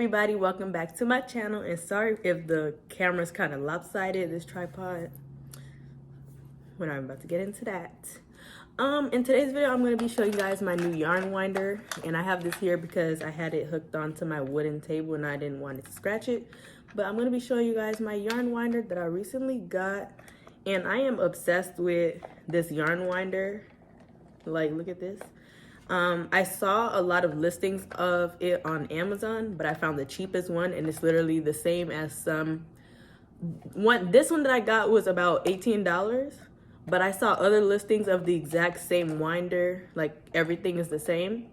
everybody, welcome back to my channel, and sorry if the camera's kind of lopsided, this tripod. When I'm about to get into that. In today's video, I'm going to be showing you guys my new yarn winder, and I have this here because I had it hooked onto my wooden table and I didn't want it to scratch it. But I'm going to be showing you guys my yarn winder that I recently got, and I am obsessed with this yarn winder. Like, look at this. I saw a lot of listings of it on Amazon, but I found the cheapest one, and it's literally the same as this one that I got was about $18, but I saw other listings of the exact same winder, like everything is the same,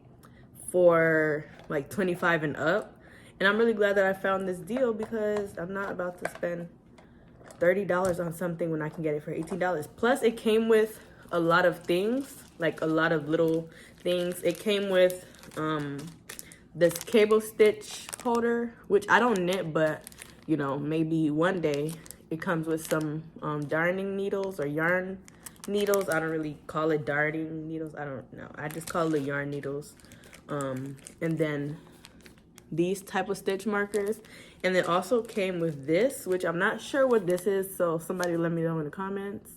for like $25 and up. And I'm really glad that I found this deal because I'm not about to spend $30 on something when I can get it for $18. Plus it came with a lot of things, like a lot of little things. It came with this cable stitch holder, which I don't knit, but you know, maybe one day. It comes with some darning needles or yarn needles. I don't really call it darning needles, I don't know, I just call it yarn needles. And then these type of stitch markers, and it also came with this, which I'm not sure what this is, so somebody let me know in the comments.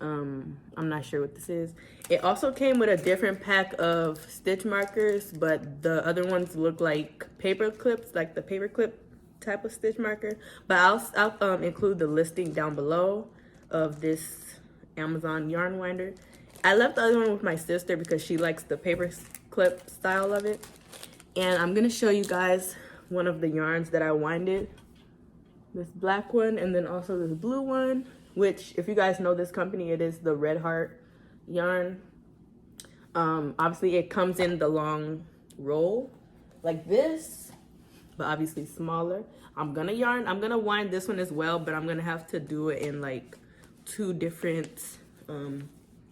I'm not sure what this is. It also came with a different pack of stitch markers, but the other ones look like paper clips, like the paper clip type of stitch marker. But I'll include the listing down below of this Amazon yarn winder. I left the other one with my sister because she likes the paper clip style of it. And I'm gonna show you guys one of the yarns that I winded. This black one, and then also this blue one, which, if you guys know this company, it is the Red Heart yarn. Obviously it comes in the long roll like this, but obviously smaller. I'm gonna wind this one as well, but I'm gonna have to do it in like 2 different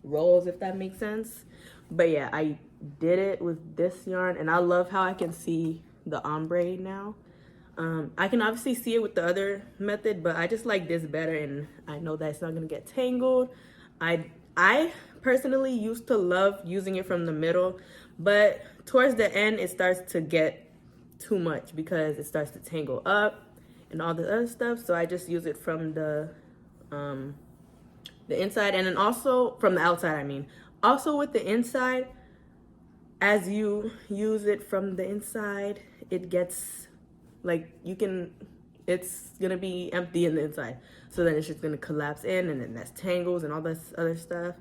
rolls, if that makes sense. But yeah, I did it with this yarn, and I love how I can see the ombre now. I can obviously see it with the other method, but I just like this better, and I know that it's not gonna get tangled. I personally used to love using it from the middle, but towards the end it starts to get too much because it starts to tangle up and all the other stuff. So I just use it from the inside, and then also from the outside, I mean. Also with the inside, as you use it from the inside, it gets like, it's gonna be empty in the inside, so then it's just gonna collapse in, and then that's tangles and all this other stuff.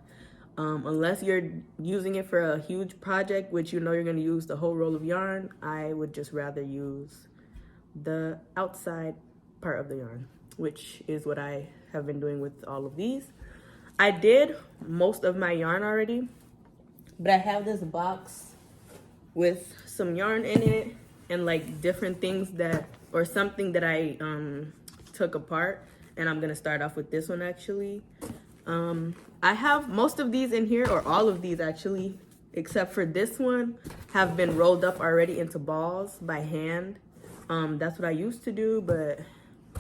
Unless you're using it for a huge project, which you know you're gonna use the whole roll of yarn, I would just rather use the outside part of the yarn, which is what I have been doing with all of these. I did most of my yarn already, but I have this box with some yarn in it and like different things that, or something that I took apart, and I'm gonna start off with this one actually. I have most of these in here, or all of these actually, except for this one, have been rolled up already into balls by hand. That's what I used to do, but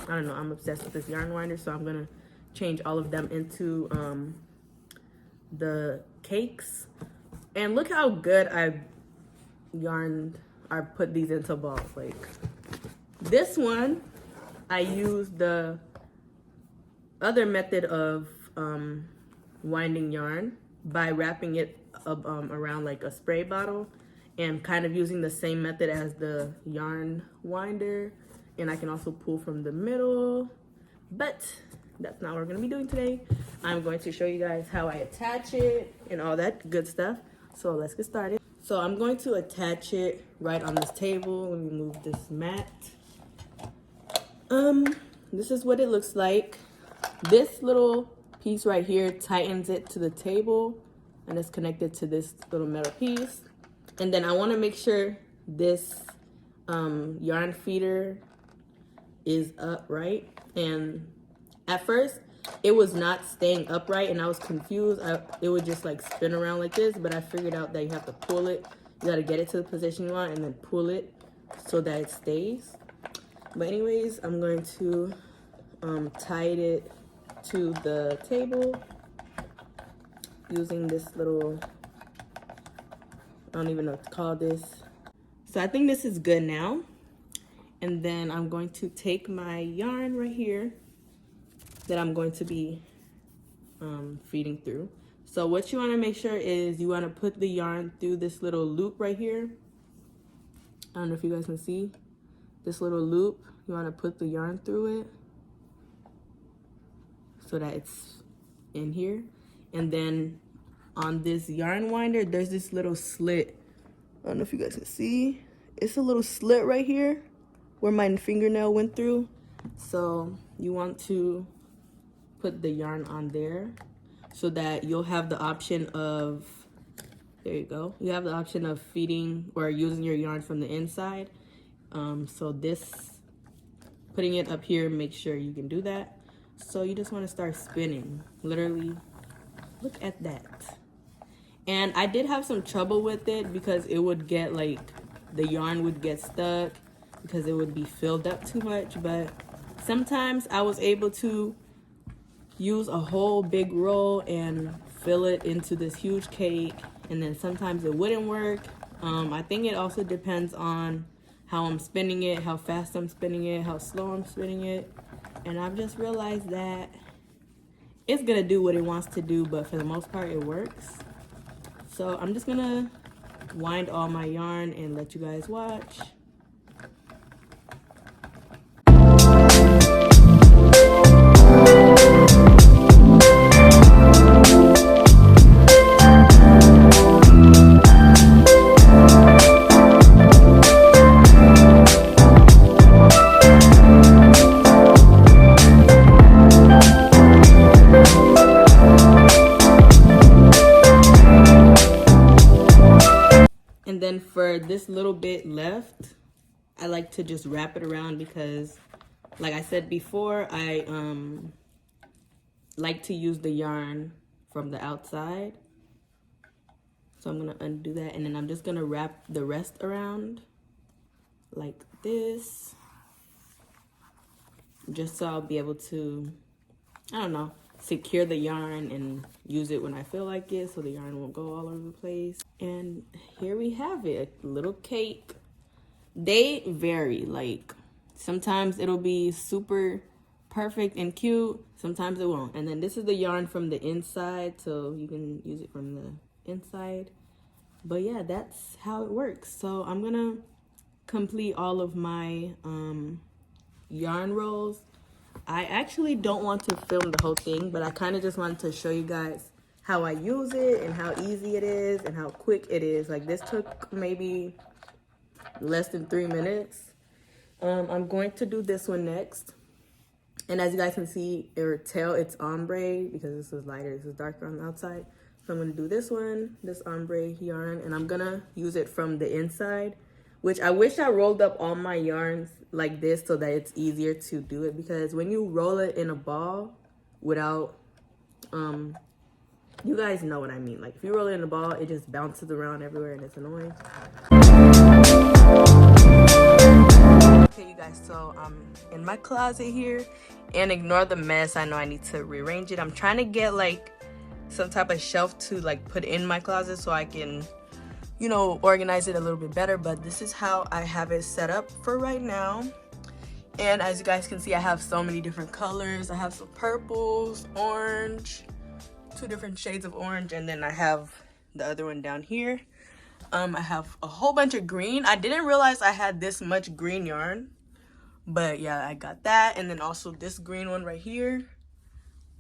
I don't know, I'm obsessed with this yarn winder, so I'm gonna change all of them into the cakes. And look how good I put these into balls. Like this one, I used the other method of winding yarn by wrapping it up, around like a spray bottle, and kind of using the same method as the yarn winder. And I can also pull from the middle, but that's not what we're gonna be doing today. I'm going to show you guys how I attach it and all that good stuff. So let's get started. So I'm going to attach it right on this table. Let me move this mat. This is what it looks like. This little piece right here tightens it to the table, and it's connected to this little metal piece. And then I want to make sure this yarn feeder is upright. And at first it was not staying upright, and I was confused. It would just like spin around like this, but I figured out that you have to pull it. You got to get it to the position you want and then pull it so that it stays. But anyways, I'm going to tie it to the table using this little, I don't even know what to call this. So I think this is good now. And then I'm going to take my yarn right here that I'm going to be feeding through. So what you want to make sure is you want to put the yarn through this little loop right here. I don't know if you guys can see this little loop. You want to put the yarn through it so that it's in here. And then on this yarn winder, there's this little slit. I don't know if you guys can see. It's a little slit right here where my fingernail went through. So you want to put the yarn on there so that you'll have the option of, there you go. You have the option of feeding or using your yarn from the inside. So this, putting it up here, make sure you can do that. So you just want to start spinning. Literally, look at that. And I did have some trouble with it because it would get like, the yarn would get stuck because it would be filled up too much. But sometimes I was able to use a whole big roll and fill it into this huge cake. And then sometimes it wouldn't work. I think it also depends on how I'm spinning it, how fast I'm spinning it, how slow I'm spinning it. And I've just realized that it's gonna do what it wants to do, but for the most part it works. So I'm just gonna wind all my yarn and let you guys watch. And then for this little bit left, I like to just wrap it around because, like I said before, I like to use the yarn from the outside. So I'm gonna undo that, and then I'm just gonna wrap the rest around like this, just so I'll be able to, I don't know, secure the yarn and use it when I feel like it, so the yarn won't go all over the place. And here we have it, a little cake. They vary, like sometimes it'll be super perfect and cute, sometimes it won't. And then this is the yarn from the inside, so you can use it from the inside. But yeah, that's how it works. So I'm gonna complete all of my yarn rolls. I actually don't want to film the whole thing, but I kind of just wanted to show you guys how I use it and how easy it is and how quick it is. Like this took maybe less than 3 minutes. I'm going to do this one next. And as you guys can see, or tell, it's ombre because this is lighter, this is darker on the outside. So I'm gonna do this one, this ombre yarn, and I'm gonna use it from the inside, which I wish I rolled up all my yarns like this so that it's easier to do it, because when you roll it in a ball without, you guys know what I mean. Like if you roll it in a ball, it just bounces around everywhere and it's annoying. Okay, you guys, so I'm in my closet here, and ignore the mess. I know I need to rearrange it. I'm trying to get like some type of shelf to like put in my closet so I can, you know, organize it a little bit better. But this is how I have it set up for right now. And as you guys can see, I have so many different colors. I have some purples, orange, 2 different shades of orange, and then I have the other one down here. I have a whole bunch of green. I didn't realize I had this much green yarn, but yeah, I got that. And then also this green one right here.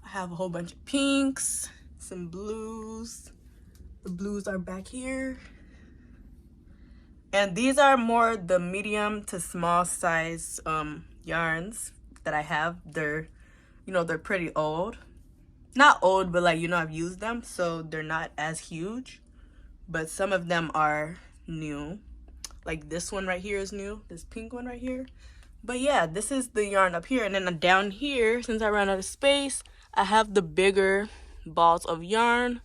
I have a whole bunch of pinks, some blues. The blues are back here. And these are more the medium to small size yarns that I have. They're, you know, they're pretty old. Not old, but like, you know, I've used them, so they're not as huge. But some of them are new. Like this one right here is new, this pink one right here. But yeah, this is the yarn up here. And then down here, since I ran out of space, I have the bigger balls of yarn.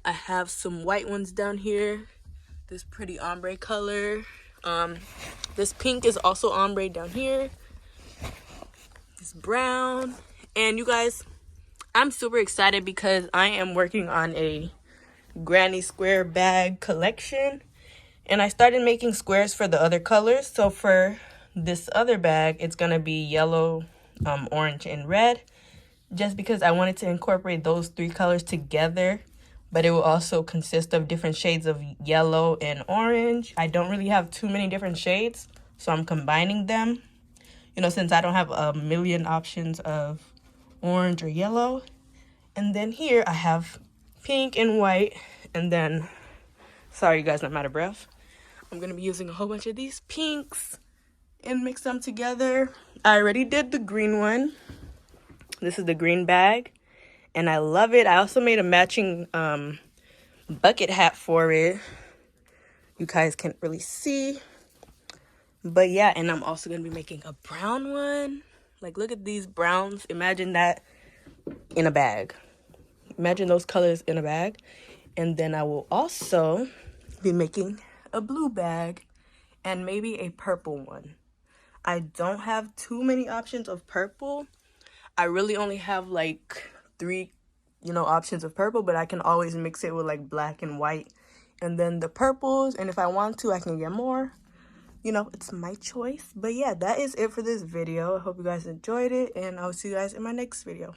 I have some white ones down here. This pretty ombre color. This pink is also ombre down here. This brown. And you guys, I'm super excited because I am working on a granny square bag collection. And I started making squares for the other colors. So for this other bag, it's gonna be yellow, orange, and red, just because I wanted to incorporate those 3 colors together, but it will also consist of different shades of yellow and orange. I don't really have too many different shades, so I'm combining them, you know, since I don't have a million options of orange or yellow. And then here I have pink and white, and then, sorry you guys, I'm out of breath. I'm gonna be using a whole bunch of these pinks and mix them together. I already did the green one. This is the green bag, and I love it. I also made a matching bucket hat for it. You guys can't really see, but yeah. And I'm also gonna be making a brown one. Like, look at these browns. Imagine that in a bag. Imagine those colors in a bag. And then I will also be making a blue bag and maybe a purple one. I don't have too many options of purple. I really only have like 3, you know, options of purple, but I can always mix it with like black and white. And then the purples, and if I want to, I can get more. You know, it's my choice. But yeah, that is it for this video. I hope you guys enjoyed it, and I'll see you guys in my next video.